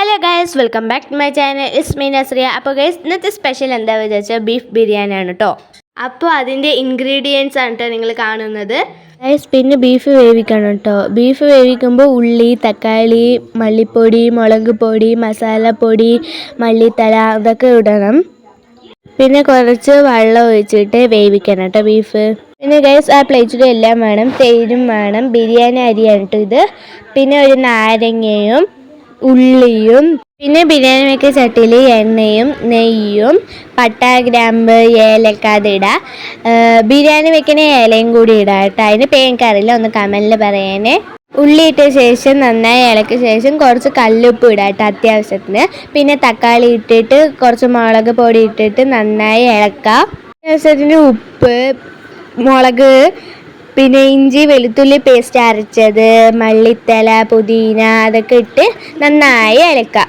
Hello guys, welcome back to my channel. It's me Nazriya. അപ്പോൾ guys, ഇന്നത്തെ special എന്താണെന്ന് വെച്ചാൽ ബീഫ് ബിരിയാണിയാണ് കേട്ടോ. അപ്പോൾ അതിൻ്റെ ഇൻഗ്രീഡിയൻസ് ആണ് കേട്ടോ നിങ്ങൾ കാണുന്നത്. ഗൈസ്, പിന്നെ ബീഫ് വേവിക്കണം കേട്ടോ. ബീഫ് വേവിക്കുമ്പോൾ ഉള്ളി, തക്കാളി, മല്ലിപ്പൊടി, മുളക് പൊടി, മസാലപ്പൊടി, മല്ലിത്തല അതൊക്കെ ഇടണം. പിന്നെ കുറച്ച് വെള്ളം ഒഴിച്ചിട്ട് വേവിക്കണം കേട്ടോ ബീഫ്. പിന്നെ ഗൈസ്, ആ പ്ലേറ്റിൽ എല്ലാം വേണം. തേരും വേണം. ബിരിയാണി അരിയാണ് കേട്ടോ ഇത്. പിന്നെ ഒരു നാരങ്ങയും ഉള്ളിയും, പിന്നെ ബിരിയാണി വെക്കുന്ന ചട്ടിയിൽ എണ്ണയും നെയ്യും പട്ട, ഗ്രാമ്പ്, ഏലക്ക അതിടാം. ബിരിയാണി വെക്കുന്ന ഇലയും കൂടി ഇടാം കേട്ടോ. അതിന് പേങ്കറിയില്ല, ഒന്ന് കമൻറ്റിൽ പറയാനേ. ഉള്ളി ഇട്ട ശേഷം നന്നായി ഇളക്കിയ ശേഷം കുറച്ച് കല്ലുപ്പ് ഇടാം കേട്ടോ അത്യാവശ്യത്തിന്. പിന്നെ തക്കാളി ഇട്ടിട്ട് കുറച്ച് മുളക് പൊടി ഇട്ടിട്ട് നന്നായി ഇളക്കാം. അത്യാവശ്യത്തിന് ഉപ്പ്, മുളക്, പിന്നെ ഇഞ്ചി വെളുത്തുള്ളി പേസ്റ്റ് അരച്ചത്, മല്ലിത്തല, പുതിന അതൊക്കെ ഇട്ട് നന്നായി ഇളക്കാം.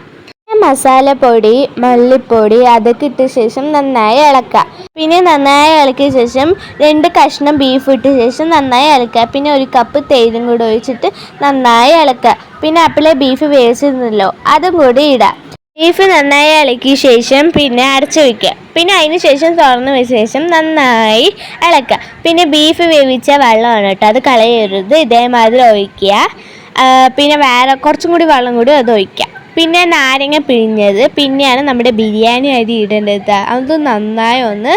മസാലപ്പൊടി, മല്ലിപ്പൊടി അതൊക്കെ ഇട്ട ശേഷം നന്നായി ഇളക്കാം. പിന്നെ നന്നായി ഇളക്കിയ ശേഷം 2 കഷ്ണം ബീഫ് ഇട്ട ശേഷം നന്നായി ഇളക്കുക. പിന്നെ 1 കപ്പ് തേയിലും കൂടി ഒഴിച്ചിട്ട് നന്നായി ഇളക്കുക. പിന്നെ അപ്പോഴേ ബീഫ് വേവിച്ചിരുന്നല്ലോ അതും കൂടി ഇടാം. ബീഫ് നന്നായി ഇളക്കിയ ശേഷം പിന്നെ അടച്ചു വയ്ക്കുക. പിന്നെ അതിന് ശേഷം തുറന്ന് വെച്ച ശേഷം നന്നായി ഇളക്കുക. പിന്നെ ബീഫ് വേവിച്ച വെള്ളമാണ് കേട്ടോ, അത് കളയരുത്, ഇതേമാതിരി ഒഴിക്കുക. പിന്നെ വേറെ കുറച്ചും കൂടി വെള്ളം കൂടി അത് ഒഴിക്കുക. പിന്നെ നാരങ്ങ പിഴിഞ്ഞത്, പിന്നെയാണ് നമ്മുടെ ബിരിയാണി അരി ഇടേണ്ടത്. അത് നന്നായി ഒന്ന്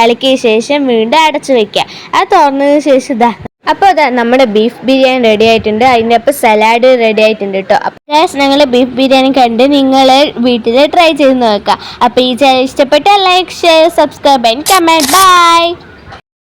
ഇളക്കിയ ശേഷം വീണ്ടും അടച്ചു വയ്ക്കുക. അത് തുറന്നതിന് ശേഷം ഇതാ അപ്പോൾ അതാ നമ്മുടെ ബീഫ് ബിരിയാണി റെഡി ആയിട്ടുണ്ട്. അതിൻ്റെ ഒപ്പം സലാഡ് റെഡി ആയിട്ടുണ്ട് കേട്ടോ. അപ്പോൾ ഞങ്ങൾ ബീഫ് ബിരിയാണി കണ്ട് നിങ്ങൾ വീട്ടിൽ ട്രൈ ചെയ്ത് നോക്കുക. അപ്പോൾ ഈ ചാനൽ ഇഷ്ടപ്പെട്ടാൽ like, share, subscribe and comment. By.